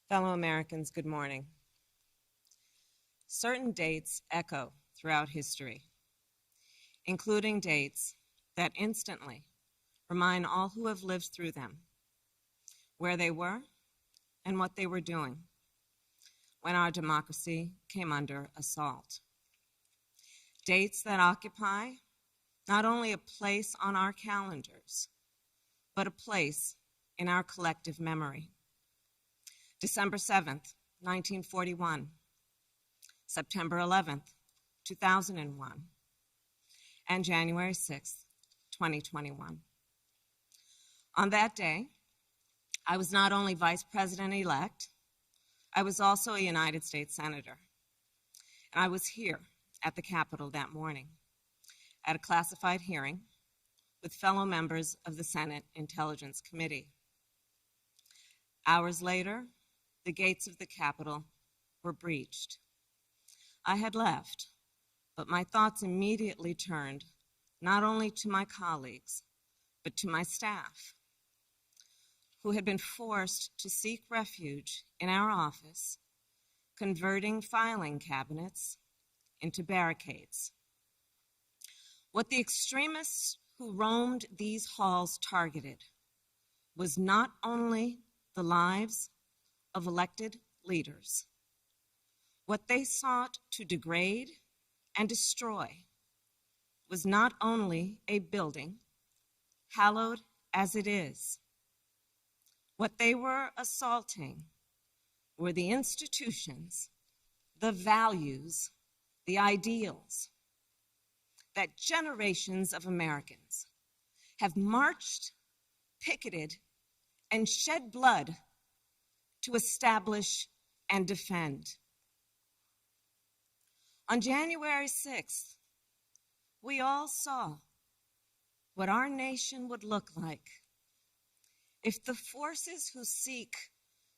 Fellow Americans, good morning. Certain dates echo throughout history, including dates that instantly remind all who have lived through them where they were and what they were doing when our democracy came under assault. Dates that occupy not only a place on our calendars, but a place in our collective memory. December 7th, 1941, September 11th, 2001, and January 6th, 2021. On that day, I was not only Vice President-elect, I was also a United States Senator. And I was here at the Capitol that morning at a classified hearing with fellow members of the Senate Intelligence Committee. Hours later, the gates of the Capitol were breached. I had left, but my thoughts immediately turned not only to my colleagues, but to my staff, who had been forced to seek refuge in our office, converting filing cabinets into barricades. What the extremists who roamed these halls targeted was not only the lives of elected leaders. What they sought to degrade and destroy was not only a building, hallowed as it is. What they were assaulting were the institutions, the values, the ideals that generations of Americans have marched, picketed, and shed blood to establish and defend. On January 6th, we all saw what our nation would look like if the forces who seek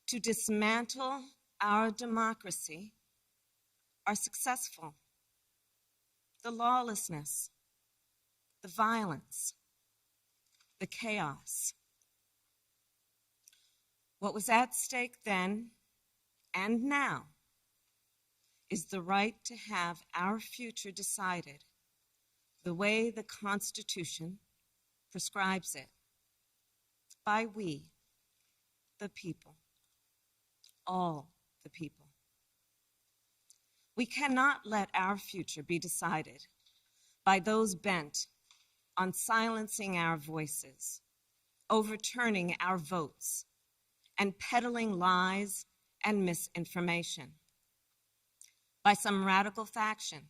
to dismantle our democracy are successful. The lawlessness, the violence, the chaos. What was at stake then and now is the right to have our future decided the way the Constitution prescribes it, by we, the people, all the people. We cannot let our future be decided by those bent on silencing our voices, overturning our votes, and peddling lies and misinformation, by some radical faction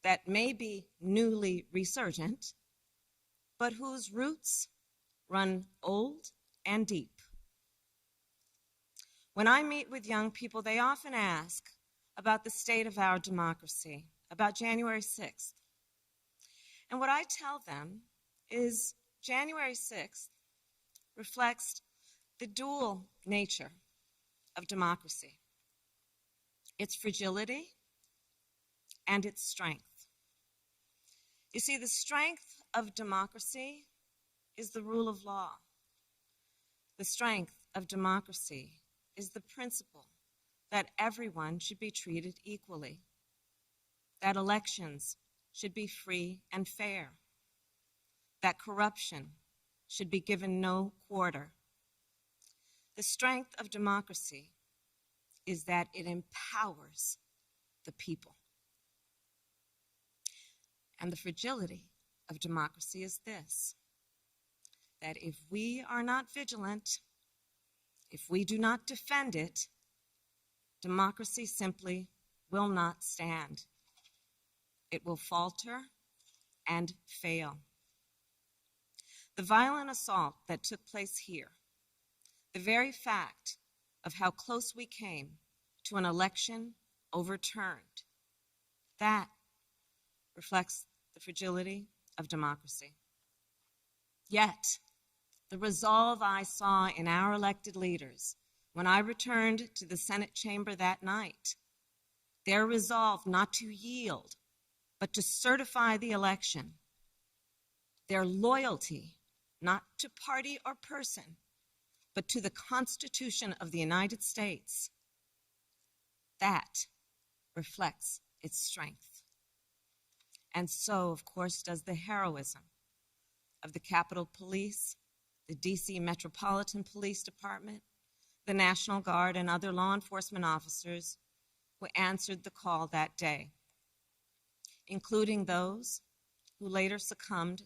that may be newly resurgent, but whose roots run old and deep. When I meet with young people, they often ask about the state of our democracy, about January 6th. And what I tell them is January 6th reflects the dual nature of democracy, its fragility and its strength. You see, the strength of democracy is the rule of law. The strength of democracy is the principle that everyone should be treated equally, that elections should be free and fair, that corruption should be given no quarter. The strength of democracy is that it empowers the people. And the fragility of democracy is this, that if we are not vigilant, if we do not defend it, democracy simply will not stand. It will falter and fail. The violent assault that took place here, the very fact of how close we came to an election overturned, that reflects the fragility of democracy. Yet, the resolve I saw in our elected leaders when I returned to the Senate chamber that night, their resolve not to yield, but to certify the election, their loyalty not to party or person, but to the Constitution of the United States. That reflects its strength. And so, of course, does the heroism of the Capitol Police, the DC Metropolitan Police Department, the National Guard, and other law enforcement officers who answered the call that day, including those who later succumbed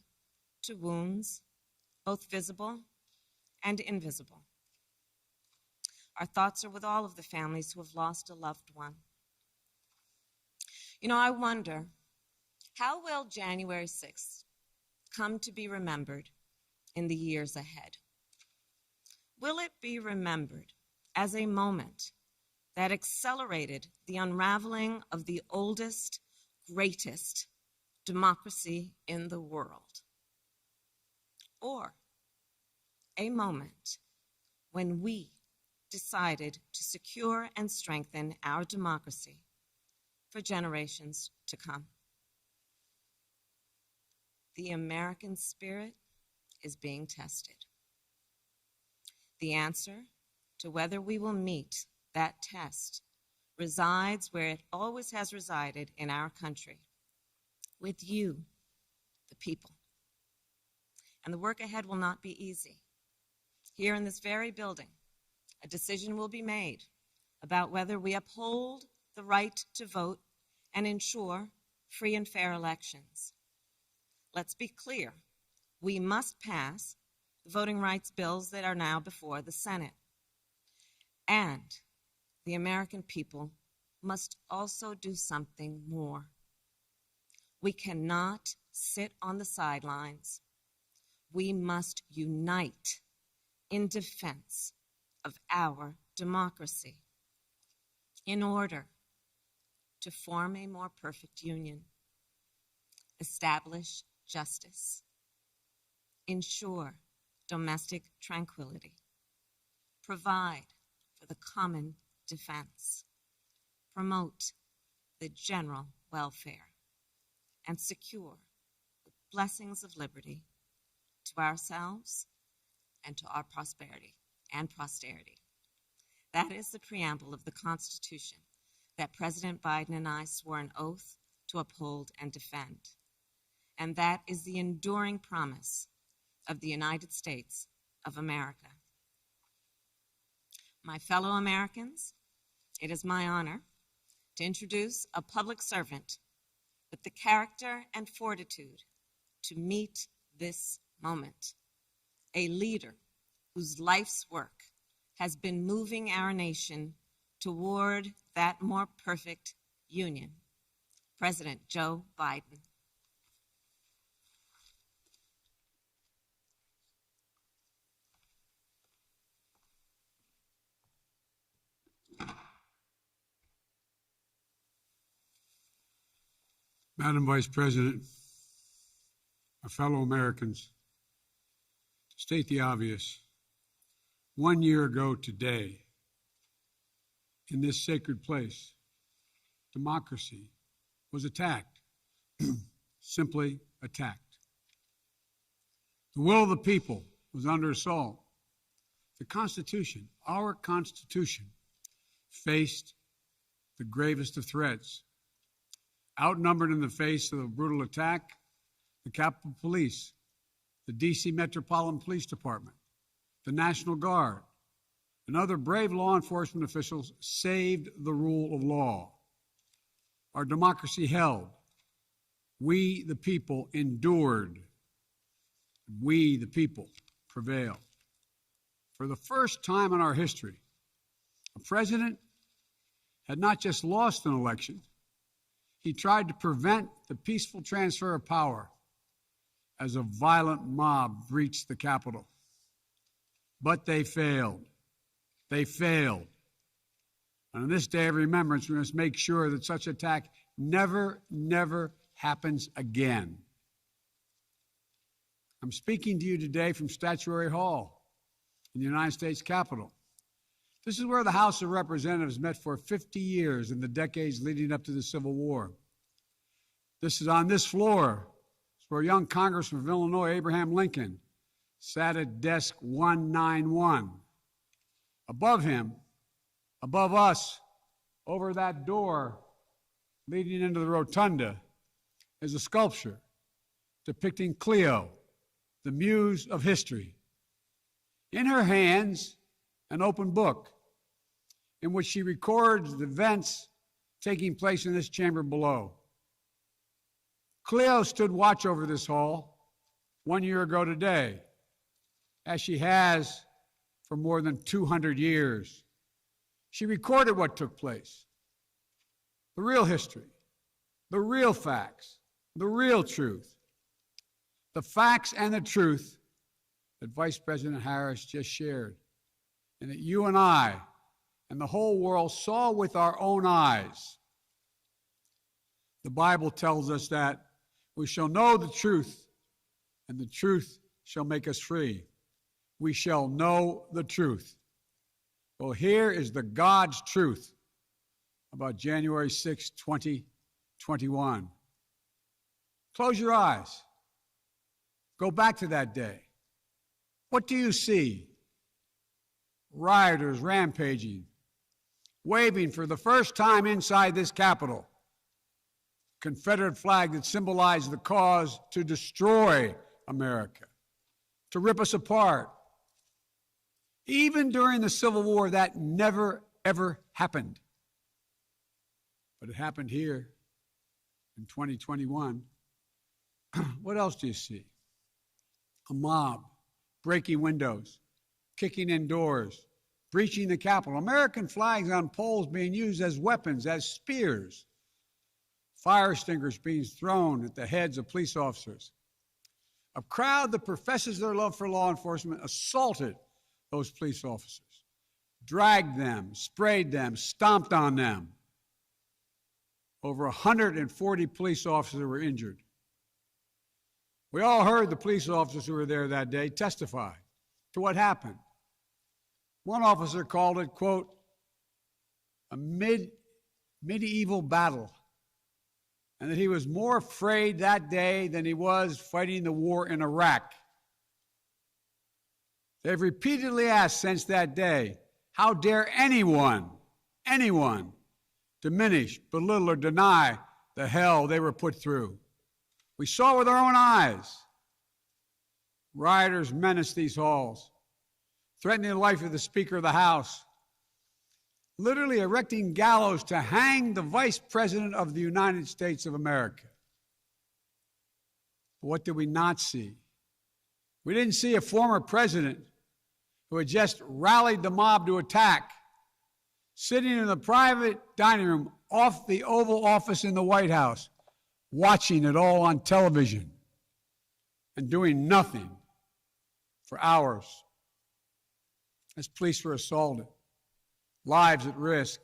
to wounds, both visible and invisible. Our thoughts are with all of the families who have lost a loved one. You know, I wonder, how will January 6th come to be remembered in the years ahead? Will it be remembered as a moment that accelerated the unraveling of the oldest, greatest democracy in the world? Or a moment when we decided to secure and strengthen our democracy for generations to come? The American spirit is being tested. The answer to whether we will meet that test resides where it always has resided in our country, with you, the people. And the work ahead will not be easy. Here in this very building, a decision will be made about whether we uphold the right to vote and ensure free and fair elections. Let's be clear, we must pass the voting rights bills that are now before the Senate. And the American people must also do something more. We cannot sit on the sidelines. We must unite in defense of our democracy in order to form a more perfect union, establish justice, ensure domestic tranquility, provide for the common defense, promote the general welfare, and secure the blessings of liberty to ourselves and to our prosperity and posterity. That is the preamble of the Constitution that President Biden and I swore an oath to uphold and defend. And that is the enduring promise of the United States of America. My fellow Americans, it is my honor to introduce a public servant with the character and fortitude to meet this moment, a leader whose life's work has been moving our nation toward that more perfect union, President Joe Biden. Madam Vice President, my fellow Americans, to state the obvious, 1 year ago today, in this sacred place, democracy was attacked, simply attacked. The will of the people was under assault. The Constitution, our Constitution, faced the gravest of threats. Outnumbered in the face of a brutal attack, the Capitol Police, the DC Metropolitan Police Department, the National Guard, and other brave law enforcement officials saved the rule of law. Our democracy held. We, the people, endured. We, the people, prevailed. For the first time in our history, a president had not just lost an election, he tried to prevent the peaceful transfer of power as a violent mob breached the Capitol. But they failed. They failed. And on this day of remembrance, we must make sure that such attack never happens again. I'm speaking to you today from Statuary Hall in the United States Capitol. This is where the House of Representatives met for 50 years in the decades leading up to the Civil War. This is on this floor. It's where young Congressman of Illinois, Abraham Lincoln, sat at desk 191 Above him, above us, over that door leading into the rotunda, is a sculpture depicting Cleo, the muse of history. In her hands, an open book in which she records the events taking place in this chamber below. Cleo stood watch over this hall 1 year ago today, as she has for more than 200 years. She recorded what took place, the real history, the real facts, the real truth, the facts and the truth that Vice President Harris just shared, and that you and I and the whole world saw with our own eyes. The Bible tells us that we shall know the truth, and the truth shall make us free. We shall know the truth. Well, here is the God's truth about January 6, 2021. Close your eyes. Go back to that day. What do you see? Rioters rampaging, waving for the first time inside this Capitol Confederate flag that symbolized the cause to destroy America, to rip us apart. Even during the Civil War, that never, ever happened. But it happened here in 2021. What else do you see? A mob breaking windows, kicking in doors, breaching the Capitol, American flags on poles being used as weapons, as spears, fire extinguishers being thrown at the heads of police officers. A crowd that professes their love for law enforcement assaulted those police officers, dragged them, sprayed them, stomped on them. Over 140 police officers were injured. We all heard the police officers who were there that day testify to what happened. One officer called it, quote, a medieval battle, and that he was more afraid that day than he was fighting the war in Iraq. They've repeatedly asked since that day, how dare anyone diminish, belittle, or deny the hell they were put through? We saw with our own eyes. Rioters menaced these halls, threatening the life of the Speaker of the House, literally erecting gallows to hang the Vice President of the United States of America. But what did we not see? We didn't see a former president who had just rallied the mob to attack, sitting in the private dining room off the Oval Office in the White House, watching it all on television and doing nothing for hours as police were assaulted, lives at risk,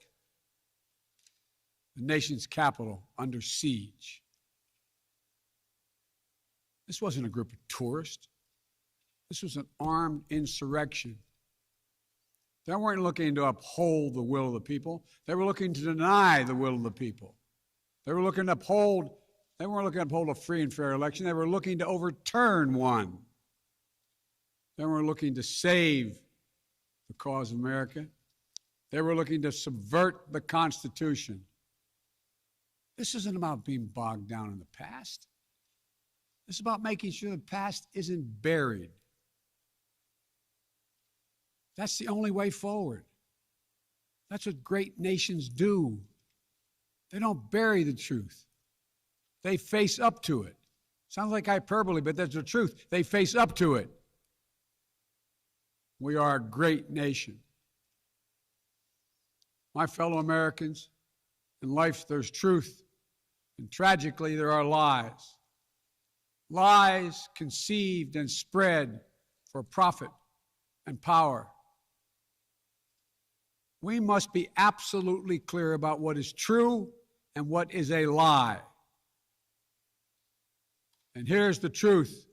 the nation's capital under siege. This wasn't a group of tourists. This was an armed insurrection. They weren't looking to uphold the will of the people. They were looking to deny the will of the people. They weren't looking to uphold a free and fair election. They were looking to overturn one. They weren't looking to save the cause of America. They were looking to subvert the Constitution. This isn't about being bogged down in the past. This is about making sure the past isn't buried. That's the only way forward. That's what great nations do. They don't bury the truth. They face up to it. Sounds like hyperbole, but that's the truth. They face up to it. We are a great nation. My fellow Americans, in life there's truth, and tragically there are lies. Lies conceived and spread for profit and power. We must be absolutely clear about what is true and what is a lie. And here's the truth.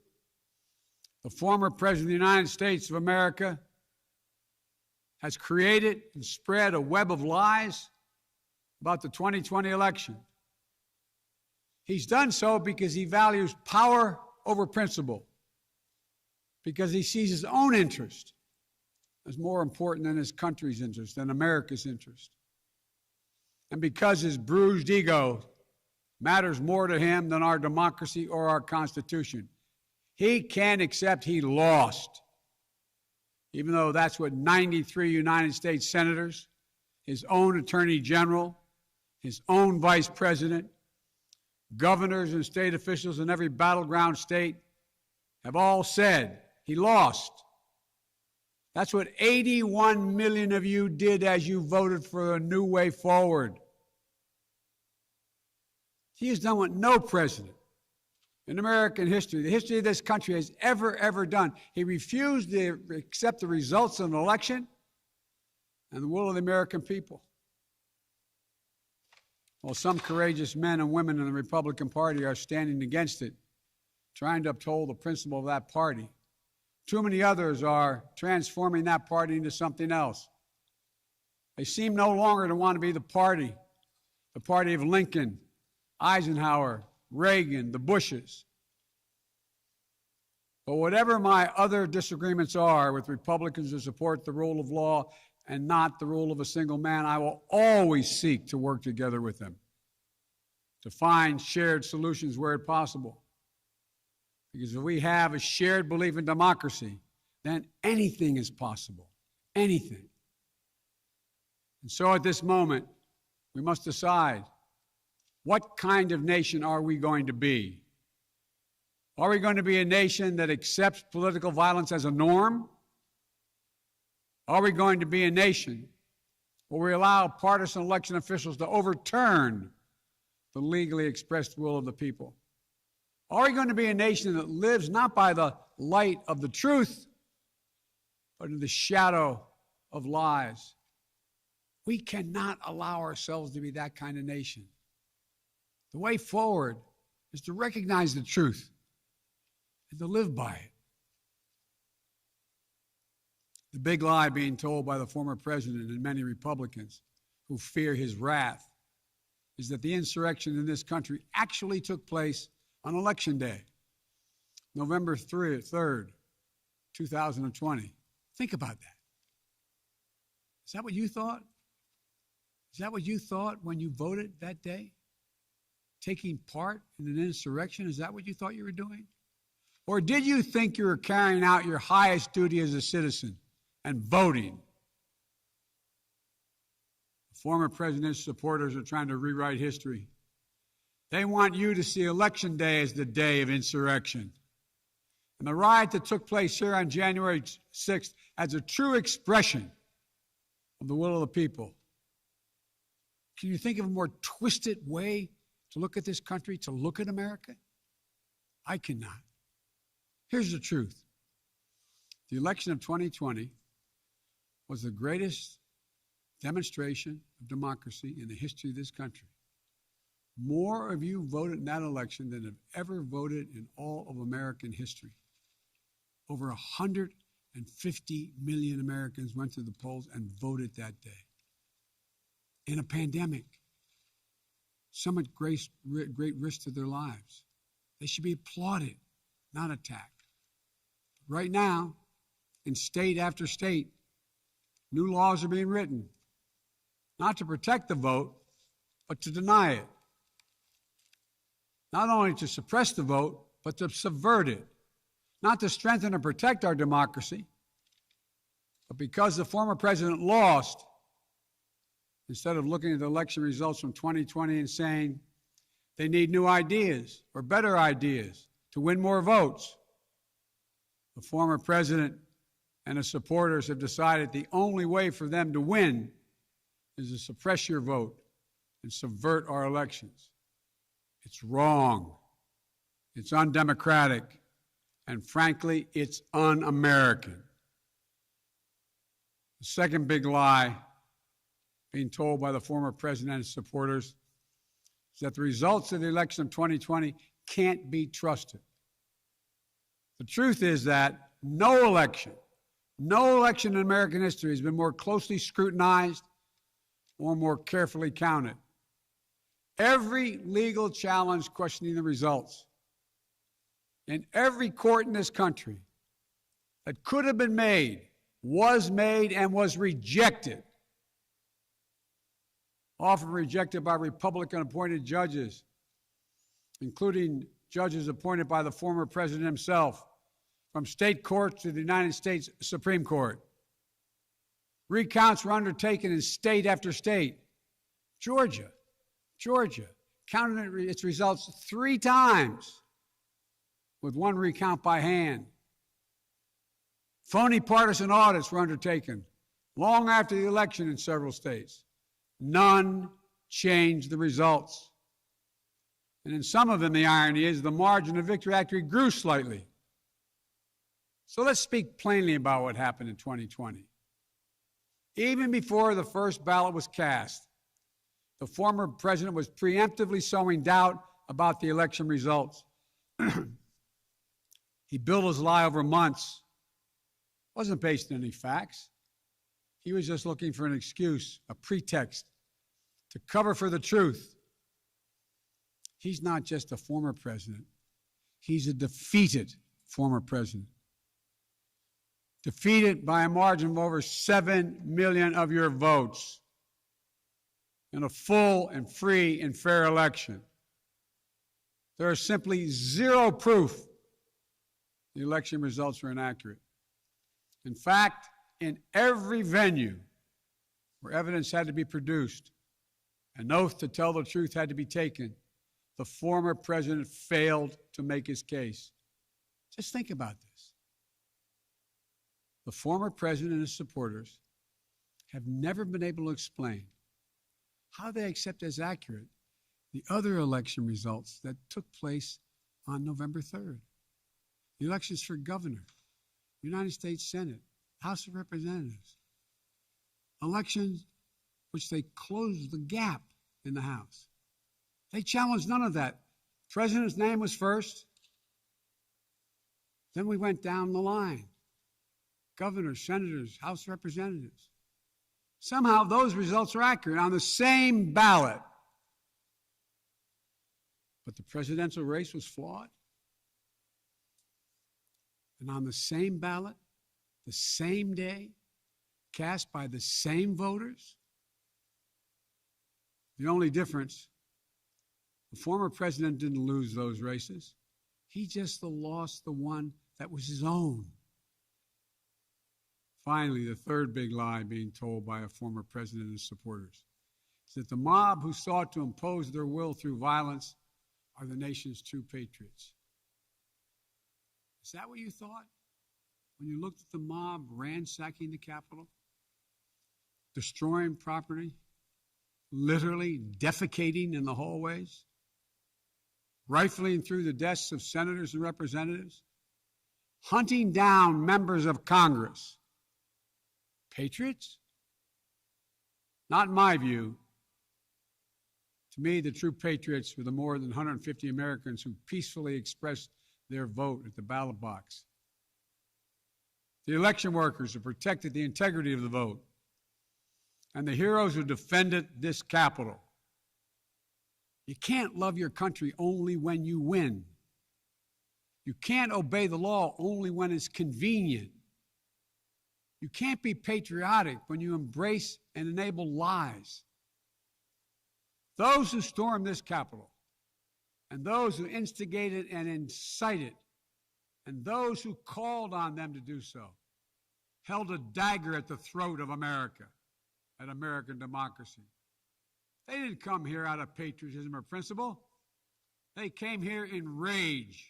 The former President of the United States of America has created and spread a web of lies about the 2020 election. He's done so because he values power over principle, because he sees his own interest is more important than his country's interest, than America's interest. And because his bruised ego matters more to him than our democracy or our Constitution, he can't accept he lost, even though that's what 93 United States senators, his own attorney general, his own vice president, governors and state officials in every battleground state have all said he lost. That's what 81 million of you did as you voted for a new way forward. He has done what no president in American history, the history of this country, has ever done. He refused to accept the results of an election and the will of the American people. While some courageous men and women in the Republican Party are standing against it, trying to uphold the principle of that party, too many others are transforming that party into something else. They seem no longer to want to be the party of Lincoln, Eisenhower, Reagan, the Bushes. But whatever my other disagreements are with Republicans who support the rule of law and not the rule of a single man, I will always seek to work together with them to find shared solutions where possible. Because if we have a shared belief in democracy, then anything is possible. Anything. And so at this moment, we must decide, what kind of nation are we going to be? Are we going to be a nation that accepts political violence as a norm? Are we going to be a nation where we allow partisan election officials to overturn the legally expressed will of the people? Are we going to be a nation that lives not by the light of the truth, but in the shadow of lies? We cannot allow ourselves to be that kind of nation. The way forward is to recognize the truth and to live by it. The big lie being told by the former president and many Republicans who fear his wrath is that the insurrection in this country actually took place on Election Day, November 3rd, 2020. Think about that. Is that what you thought? Is that what you thought when you voted that day? Taking part in an insurrection? Is that what you thought you were doing? Or did you think you were carrying out your highest duty as a citizen and voting? The former president's supporters are trying to rewrite history. They want you to see Election Day as the day of insurrection. And the riot that took place here on January 6th as a true expression of the will of the people. Can you think of a more twisted way to look at this country, to look at America? I cannot. Here's the truth. The election of 2020 was the greatest demonstration of democracy in the history of this country. More of you voted in that election than have ever voted in all of American history. Over 150 million Americans went to the polls and voted that day. In a pandemic, some at great risk to their lives. They should be applauded, not attacked. Right now, in state after state, new laws are being written, not to protect the vote, but to deny it. Not only to suppress the vote, but to subvert it. Not to strengthen and protect our democracy, but because the former president lost, instead of looking at the election results from 2020 and saying they need new ideas or better ideas to win more votes, the former president and his supporters have decided the only way for them to win is to suppress your vote and subvert our elections. It's wrong. It's undemocratic. And frankly, it's un-American. The second big lie being told by the former president and his supporters is that the results of the election of 2020 can't be trusted. The truth is that no election in American history has been more closely scrutinized or more carefully counted. Every legal challenge questioning the results in every court in this country that could have been made was made and was rejected, often rejected by Republican-appointed judges, including judges appointed by the former president himself, from state courts to the United States Supreme Court. Recounts were undertaken in state after state. Georgia counted its results 3 times, with 1 recount by hand. Phony partisan audits were undertaken long after the election in several states. None changed the results. And in some of them, the irony is the margin of victory actually grew slightly. So let's speak plainly about what happened in 2020. Even before the first ballot was cast, the former president was preemptively sowing doubt about the election results. He built his lie over months. It wasn't based on any facts. He was just looking for an excuse, a pretext, to cover for the truth. He's not just a former president. He's a defeated former president. Defeated by a margin of over 7 million of your votes in a full and free and fair election. There is simply zero proof the election results are inaccurate. In fact, in every venue where evidence had to be produced, an oath to tell the truth had to be taken, the former president failed to make his case. Just think about this. The former president and his supporters have never been able to explain how they accept as accurate the other election results that took place on November 3rd. The elections for governor, United States Senate, House of Representatives. Elections which they closed the gap in the House. They challenged none of that. The president's name was first. Then we went down the line. Governors, senators, House of Representatives. Somehow those results are accurate on the same ballot. But the presidential race was flawed. And on the same ballot, the same day, cast by the same voters. The only difference, the former president didn't lose those races. He just lost the one that was his own. Finally, the third big lie being told by a former president and his supporters is that the mob who sought to impose their will through violence are the nation's true patriots. Is that what you thought when you looked at the mob ransacking the Capitol, destroying property, literally defecating in the hallways, rifling through the desks of senators and representatives, hunting down members of Congress? Patriots? Not in my view. To me, the true patriots were the more than 150 Americans who peacefully expressed their vote at the ballot box. The election workers who protected the integrity of the vote. And the heroes who defended this Capitol. You can't love your country only when you win. You can't obey the law only when it's convenient. You can't be patriotic when you embrace and enable lies. Those who stormed this Capitol, and those who instigated and incited, and those who called on them to do so, held a dagger at the throat of America, at American democracy. They didn't come here out of patriotism or principle. They came here in rage,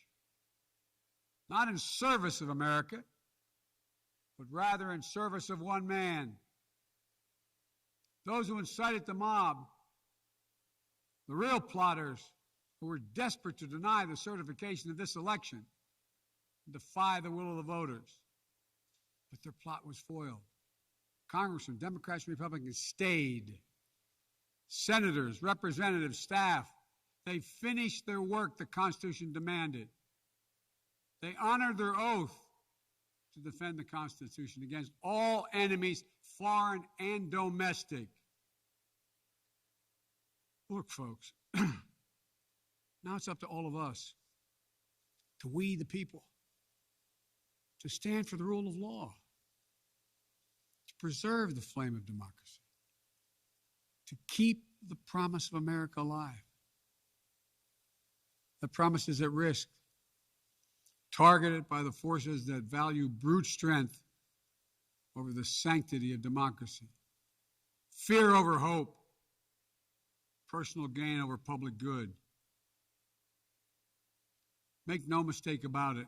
not in service of America, but rather in service of one man. Those who incited the mob, the real plotters who were desperate to deny the certification of this election and defy the will of the voters. But their plot was foiled. Congressmen, Democrats and Republicans stayed. Senators, representatives, staff, they finished their work the Constitution demanded. They honored their oath to defend the Constitution against all enemies, foreign and domestic. Look, folks, now it's up to all of us, to we the people, to stand for the rule of law, preserve the flame of democracy, to keep the promise of America alive. That promise is at risk, targeted by the forces that value brute strength over the sanctity of democracy, fear over hope, personal gain over public good. Make no mistake about it,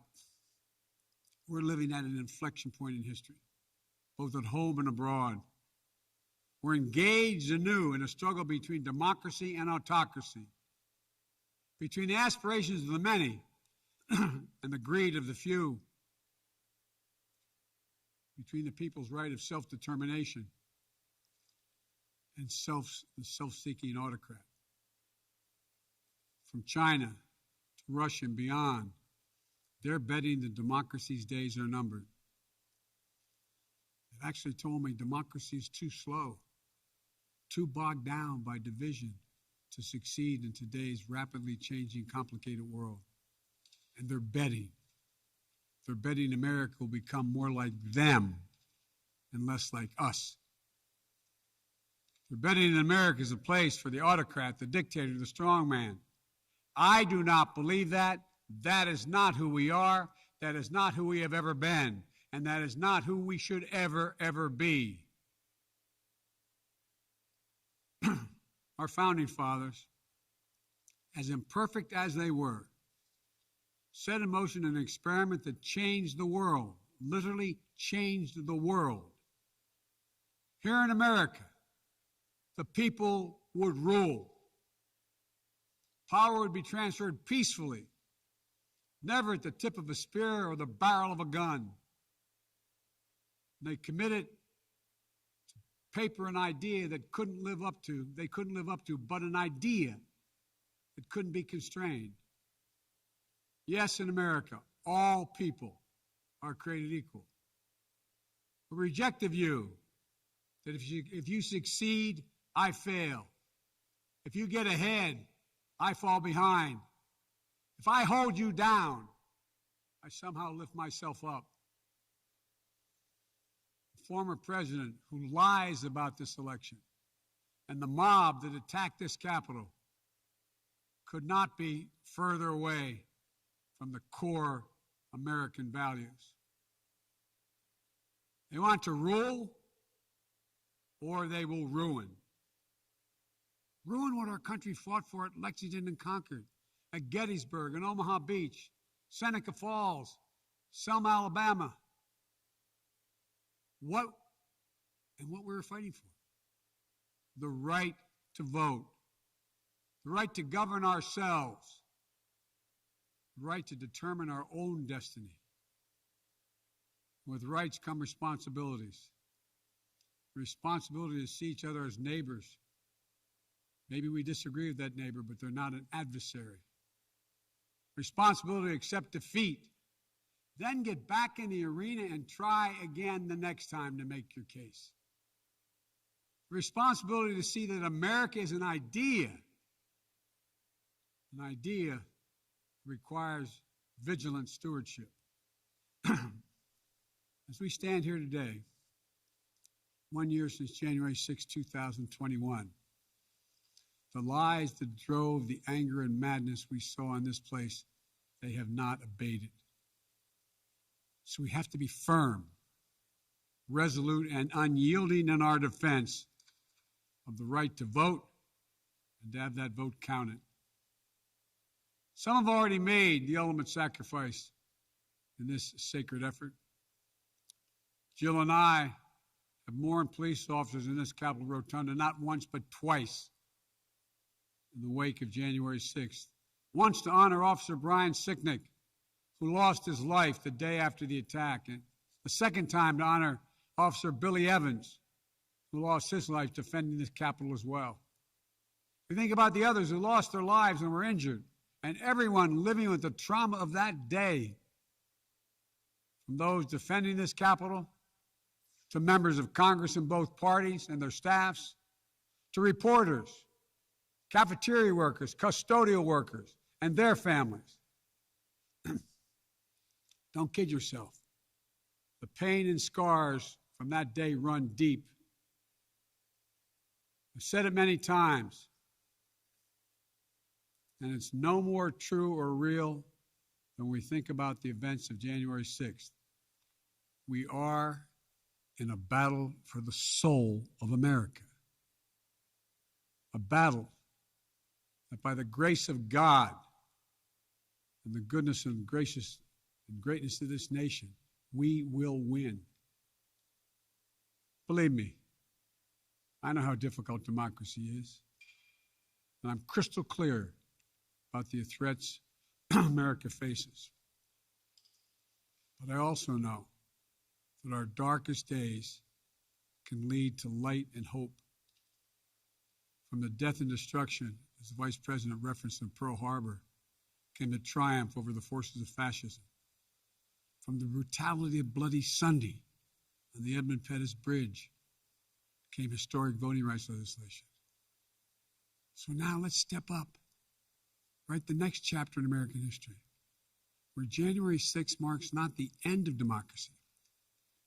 we're living at an inflection point in history, both at home and abroad. We're engaged anew in a struggle between democracy and autocracy, between the aspirations of the many and the greed of the few, between the people's right of self-determination and the self-seeking autocrat. From China to Russia and beyond, they're betting that democracy's days are numbered. They've actually told me democracy is too slow, too bogged down by division to succeed in today's rapidly changing, complicated world. And they're betting America will become more like them and less like us. They're betting that America is a place for the autocrat, the dictator, the strongman. I do not believe that. That is not who we are. That is not who we have ever been. And that is not who we should ever, ever be. Our founding fathers, as imperfect as they were, set in motion an experiment that changed the world, literally changed the world. Here in America, the people would rule. Power would be transferred peacefully, never at the tip of a spear or the barrel of a gun. They committed to paper an idea that they couldn't live up to, but an idea that couldn't be constrained. Yes, in America, all people are created equal. We reject the view that if you succeed, I fail. If you get ahead, I fall behind. If I hold you down, I somehow lift myself up. The former president who lies about this election and the mob that attacked this Capitol could not be further away from the core American values. They want to rule, or they will ruin. Ruin what our country fought for at Lexington and Concord, at Gettysburg and Omaha Beach, Seneca Falls, Selma, Alabama. What we were fighting for? The right to vote, the right to govern ourselves, the right to determine our own destiny. With rights come responsibilities. Responsibility to see each other as neighbors. Maybe we disagree with that neighbor, but they're not an adversary. Responsibility to accept defeat. Then get back in the arena and try again the next time to make your case. Responsibility to see that America is an idea. An idea requires vigilant stewardship. As we stand here today, 1 year since January 6, 2021, the lies that drove the anger and madness we saw in this place, they have not abated. So we have to be firm, resolute, and unyielding in our defense of the right to vote and to have that vote counted. Some have already made the ultimate sacrifice in this sacred effort. Jill and I have mourned police officers in this Capitol Rotunda not once but twice in the wake of January 6th. Once to honor Officer Brian Sicknick, who lost his life the day after the attack, and a second time to honor Officer Billy Evans, who lost his life defending this Capitol as well. We think about the others who lost their lives and were injured, and everyone living with the trauma of that day, from those defending this Capitol, to members of Congress in both parties and their staffs, to reporters, cafeteria workers, custodial workers, and their families. Don't kid yourself. The pain and scars from that day run deep. I've said it many times, and it's no more true or real than we think about the events of January 6th. We are in a battle for the soul of America. A battle that by the grace of God and the goodness and gracious and greatness of this nation, we will win. Believe me, I know how difficult democracy is, and I'm crystal clear about the threats America faces. But I also know that our darkest days can lead to light and hope. From the death and destruction, as the Vice President referenced in Pearl Harbor, came the triumph over the forces of fascism. From the brutality of Bloody Sunday on the Edmund Pettus Bridge came historic voting rights legislation. So now let's step up, write the next chapter in American history, where January 6th marks not the end of democracy,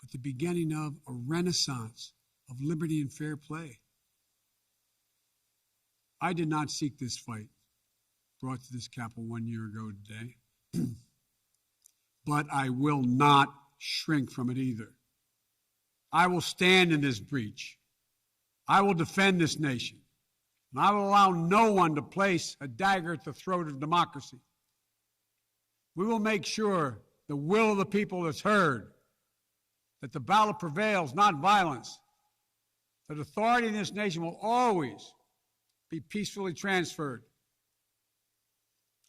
but the beginning of a renaissance of liberty and fair play. I did not seek this fight brought to this Capitol 1 year ago today, but I will not shrink from it either. I will stand in this breach. I will defend this nation, and I will allow no one to place a dagger at the throat of democracy. We will make sure the will of the people is heard, that the ballot prevails, not violence, that authority in this nation will always be peacefully transferred.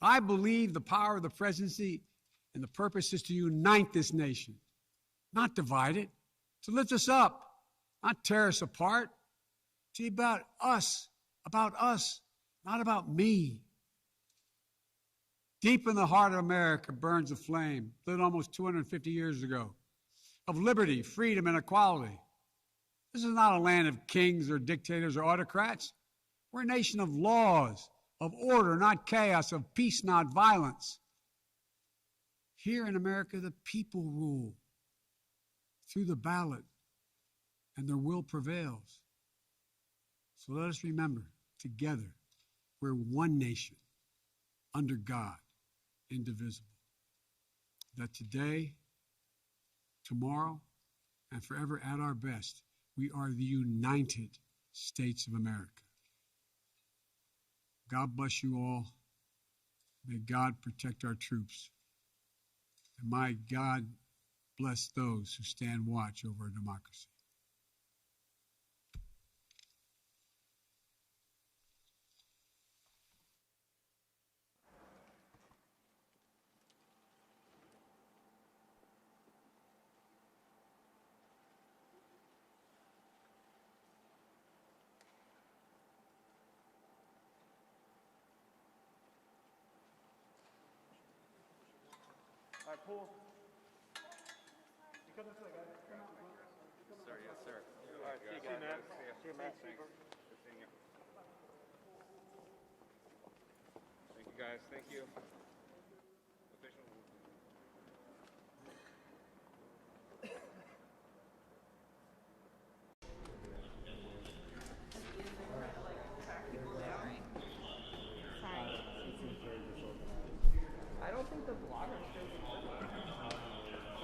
I believe the power of the presidency and the purpose is to unite this nation, not divide it, to lift us up, not tear us apart, to be about us, not about me. Deep in the heart of America burns a flame, lit almost 250 years ago, of liberty, freedom, and equality. This is not a land of kings or dictators or autocrats. We're a nation of laws, of order, not chaos, of peace, not violence. Here in America, the people rule through the ballot, and their will prevails. So let us remember, together, we're one nation, under God, indivisible. That today, tomorrow, and forever at our best, we are the United States of America. God bless you all. May God protect our troops. And may God bless those who stand watch over our democracy. All right, Paul. You come this way, guys. Come on. Sir, yes, sir. All right, see you guys. Matt. See you, Matt. Thanks. Good seeing you. Thank you, guys. Thank you.